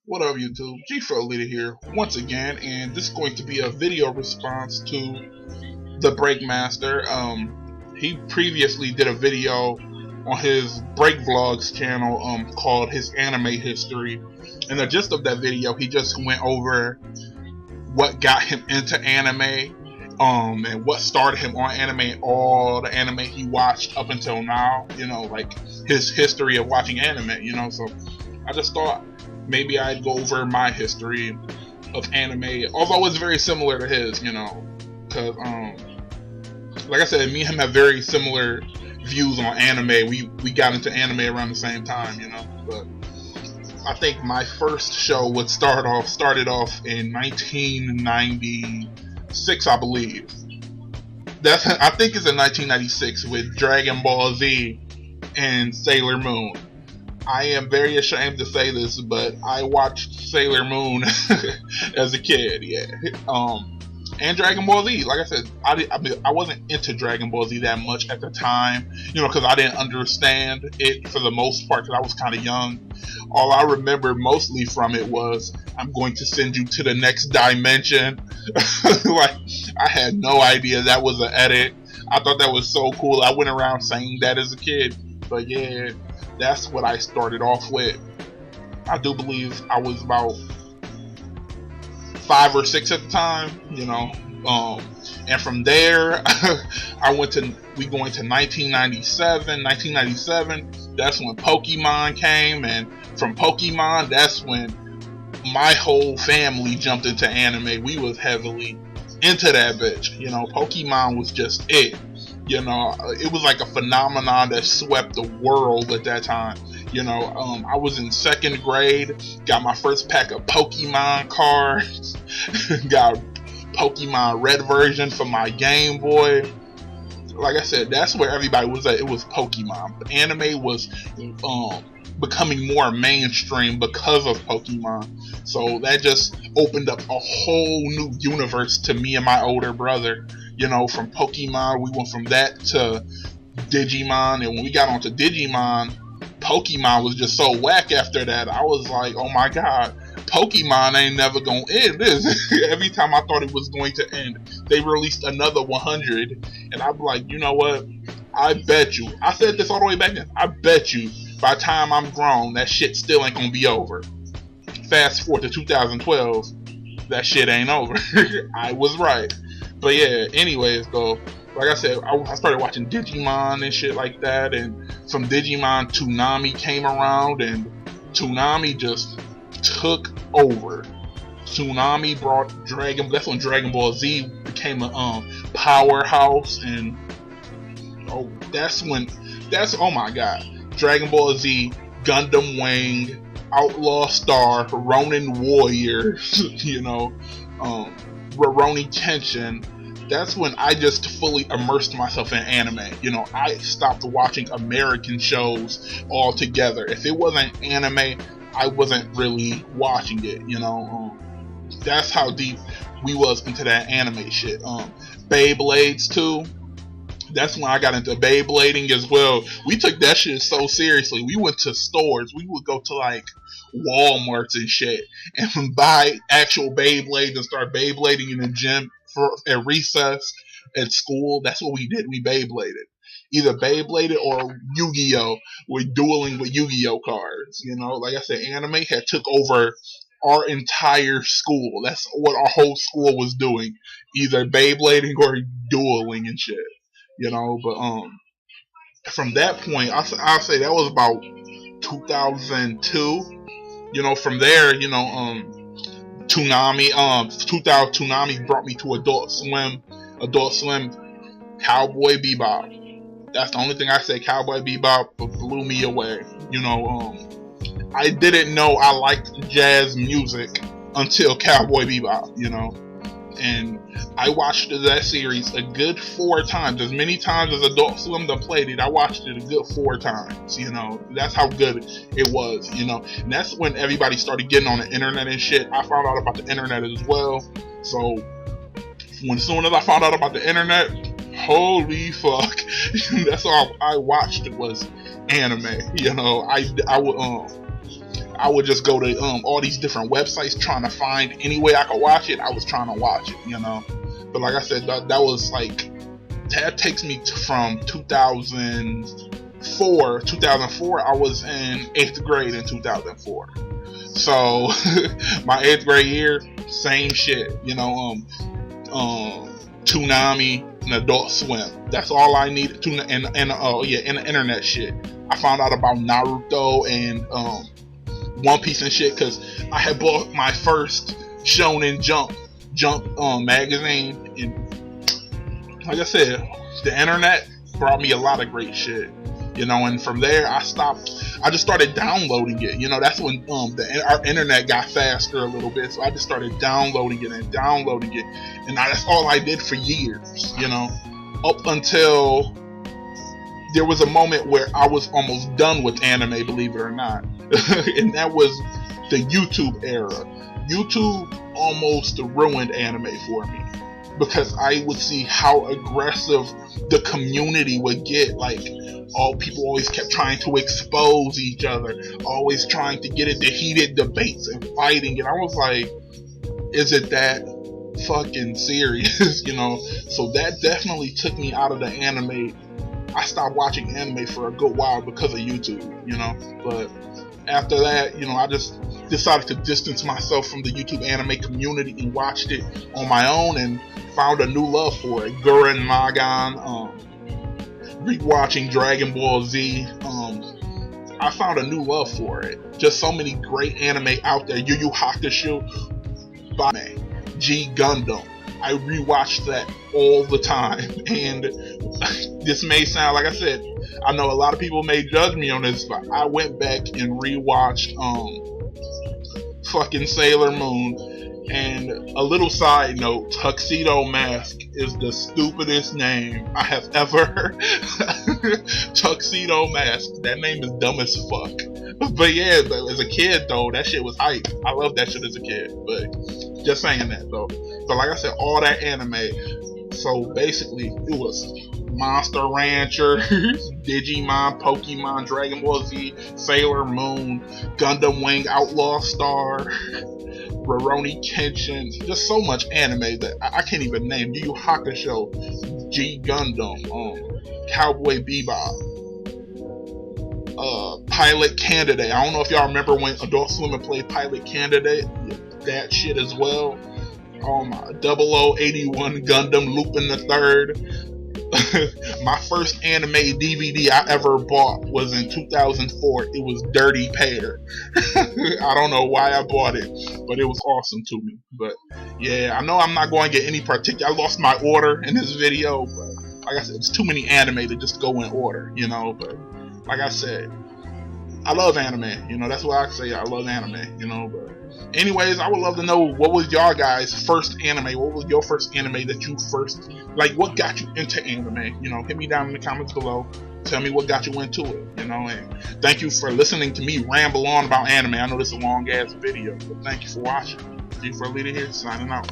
What up, YouTube? G Leader here once again, and this is going to be a video response to the breakmaster. He previously did a video on his break vlogs channel called his anime history, and the gist of that video, he just went over what got him into anime, and what started him on anime, all the anime he watched up until now. Like his history of watching anime. So I just thought maybe I'd go over my history of anime, although it's very similar to his, because like I said, me and him have very similar views on anime. We got into anime around the same time, but I think my first show started off in 1996, I believe. I think it's in 1996 with Dragon Ball Z and Sailor Moon. I am very ashamed to say this, but I watched Sailor Moon as a kid, yeah. And Dragon Ball Z. Like I said, I wasn't into Dragon Ball Z that much at the time, because I didn't understand it for the most part, because I was kind of young. All I remember mostly from it was, I'm going to send you to the next dimension. Like, I had no idea that was an edit. I thought that was so cool. I went around saying that as a kid. But yeah, that's what I started off with. I do believe I was about 5 or 6 at the time, and from there we go into 1997. That's when Pokemon came, and from Pokemon, that's when my whole family jumped into anime. We was heavily into that bitch. Pokemon was just it. It was like a phenomenon that swept the world at that time. I was in 2nd grade, got my first pack of Pokemon cards, got Pokemon Red version for my Game Boy. Like I said, that's where everybody was at. It was Pokemon. But anime was becoming more mainstream because of Pokemon. So that just opened up a whole new universe to me and my older brother. From Pokemon, we went from that to Digimon, and when we got onto Digimon, Pokemon was just so whack after that. I was like, oh my god, Pokemon ain't never gonna end this. Every time I thought it was going to end, they released another 100, and I'm like, you know what, I bet you, I said this all the way back then, I bet you by the time I'm grown, that shit still ain't gonna be over. Fast forward to 2012, that shit ain't over. I was right. But yeah, anyways though, like I said, I started watching Digimon and shit like that, and from Digimon, Toonami came around, and Toonami just took over. Toonami brought that's when Dragon Ball Z became a powerhouse, and oh my god, Dragon Ball Z, Gundam Wing, Outlaw Star, Ronin Warrior, Rurouni Kenshin. That's when I just fully immersed myself in anime. I stopped watching American shows altogether. If it wasn't anime, I wasn't really watching it. That's how deep we was into that anime shit. Beyblades too. That's when I got into Beyblading as well. We took that shit so seriously. We went to stores. We would go to like Walmarts and shit and buy actual Beyblades and start Beyblading in the gym at recess at school. That's what we did. We Beybladed. Either Beybladed or Yu-Gi-Oh! We're dueling with Yu-Gi-Oh! Cards. Like I said, anime had took over our entire school. That's what our whole school was doing. Either Beyblading or dueling and shit. But from that point, I'll say that was about 2002. From there, Toonami brought me to Adult Swim, Cowboy Bebop. That's the only thing I say. Cowboy Bebop blew me away. I didn't know I liked jazz music until Cowboy Bebop. And I watched that series a good 4 times. As many times as Adult Swim done played it, I watched it a good 4 times. That's how good it was. And that's when everybody started getting on the internet and shit. I found out about the internet as well. So soon as I found out about the internet, holy fuck, that's all I watched was anime. I would just go to all these different websites trying to find any way I could watch it. I was trying to watch it, you know. But like I said, that was like, that takes me from 2004. 2004, I was in 8th grade in 2004. So my 8th grade year, same shit, you know. Toonami and Adult Swim. That's all I needed. And the internet shit. I found out about Naruto and One Piece and shit because I had bought my first Shonen Jump magazine, and like I said, the internet brought me a lot of great shit, you know. And from there, I just started downloading it. You know, that's when our internet got faster a little bit, so I just started downloading it, and that's all I did for years, you know, up until there was a moment where I was almost done with anime, believe it or not. And that was the YouTube era. YouTube almost ruined anime for me, because I would see how aggressive the community would get. Like, people always kept trying to expose each other, always trying to get into heated debates and fighting, and I was like, is it that fucking serious? You know. So that definitely took me out of the anime. I stopped watching anime for a good while because of YouTube, you know. But after that, you know, I just decided to distance myself from the YouTube anime community and watched it on my own, and found a new love for it. Gurren Lagann, rewatching Dragon Ball Z, I found a new love for it. Just so many great anime out there. Yu Yu Hakusho, G Gundam. I rewatched that all the time, and this may sound, like I said, I know a lot of people may judge me on this, but I went back and rewatched fucking Sailor Moon. And a little side note, Tuxedo Mask is the stupidest name I have ever heard. Tuxedo Mask, that name is dumb as fuck. But yeah, as a kid though, that shit was hype. I loved that shit as a kid. But just saying that though. So like I said, all that anime. So basically, it was Monster Rancher, Digimon, Pokemon, Dragon Ball Z, Sailor Moon, Gundam Wing Outlaw Star, Rurouni Kenshin, just so much anime that I can't even name. Yu Yu Hakusho, G Gundam, Cowboy Bebop, Pilot Candidate. I don't know if y'all remember when Adult Swim played Pilot Candidate. That shit as well. 0081 Gundam Lupin the Third. My first anime DVD I ever bought was in 2004. It was Dirty Pair. I don't know why I bought it, but it was awesome to me. But yeah, I know I'm not going to get any particular. I lost my order in this video, but like I said, it's too many anime to just go in order, you know. But like I said, I love anime, you know. That's what I say. I love anime, you know. But anyways, I would love to know, what was y'all guys' first anime? What was your first anime that you first, like, what got you into anime? You know, hit me down in the comments below. Tell me what got you into it, you know. And thank you for listening to me ramble on about anime. I know this is a long ass video, but thank you for watching. Thank you for leading here, signing out.